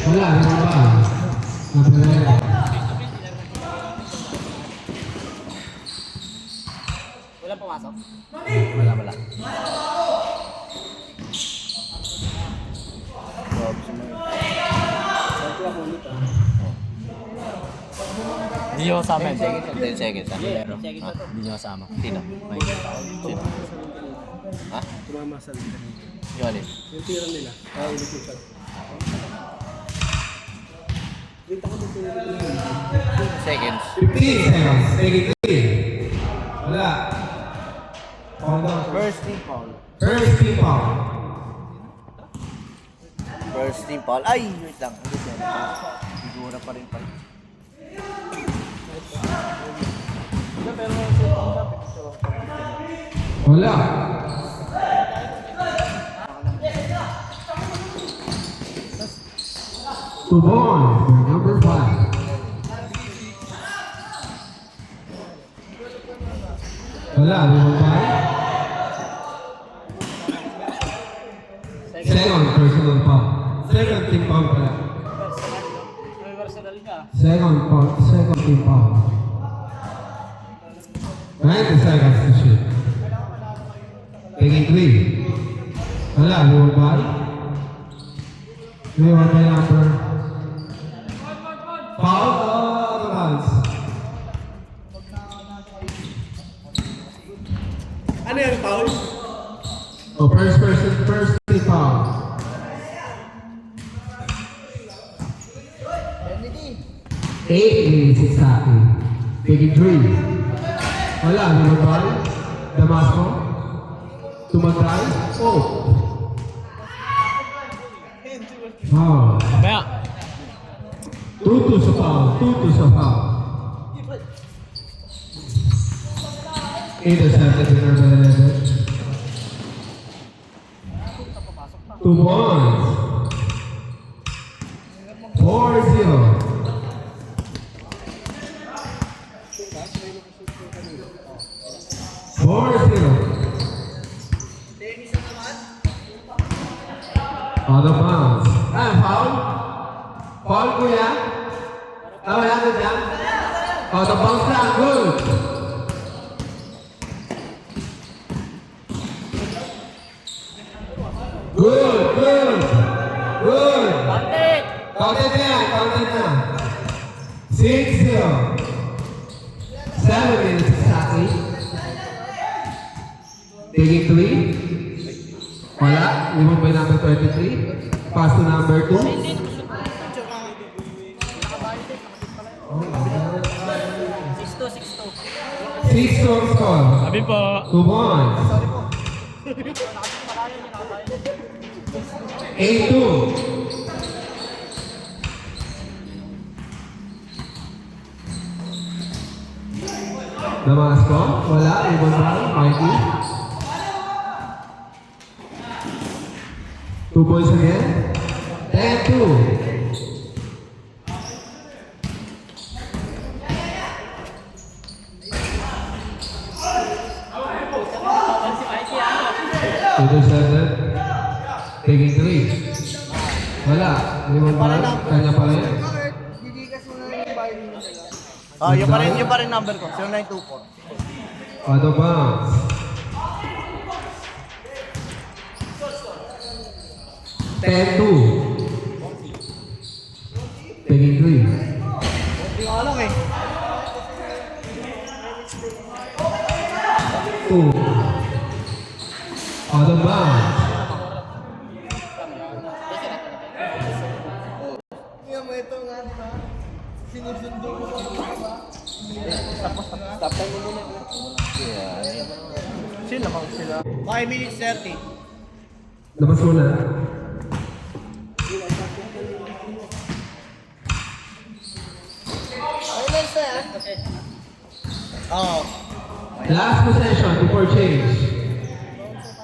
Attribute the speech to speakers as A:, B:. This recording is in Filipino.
A: Wala, hindi ba?
B: Wala pumasok?
C: Wala. Hindi nyo kasama yun. 10 seconds. Hindi nyo kasama. Sino? May sino? Ha?
D: Tumama sa liga.
C: Yung alin?
D: Yung tira nila. Kaya ulit yung shot. Dito ka dito
C: Seconds.
A: 15 seconds. Take it 3. Wala. Foul down.
C: First team foul.
A: First team foul.
C: First team foul. Ay! Wait lang. Sigura pa rin pala.
A: Wala. Two points for number 5. Wala, number 5. Second personal foul. Second team foul pala.
B: May personal ka.
A: Second team foul. 90 seconds to shoot. Taking 3. Wala, number 5. We want my number. Foul all the runs.
D: Ano yung foul?
A: Oh, first team foul. 8 minutes exactly. Taking 3. Wala, number 5. Damasco. Tumatay. Oh. Foul.
C: Kaya!
A: 2-2 sa foul. 2-2 sa foul. Intercepted in number 11. 2 points. 4-0. 4-0. Out of bounds. Foul? Foul, kuya? Wala ka dyan? Out of bounds lang. Good. Good. Counted na. 6-0. 7 minutes exactly. Taking 3. Wala. Limang by number 33. Pass to number 2. 6-2 score.
C: Sabi po.
A: 2 points. 8-2. Damasco. Wala. Ibon ba? Mikey. 2 points again. 10-2. Intercepted. Taking 3. Wala. Limang ba? Kanya pala yan.
C: Yung pa rin number ko. 0924.
A: Out of bounds. Ten-2. Taking 3.
C: Hindi ko alam eh.
A: 2. Out of bounds.
D: Tingnan mo ito nga, di ba? Sinusundo mo ba?
C: Stop time mo muna. Sila bang sila?
D: 5 minutes 30.
A: Labas muna.
D: Ay, nice na yan. Oo.
A: Last possession before change.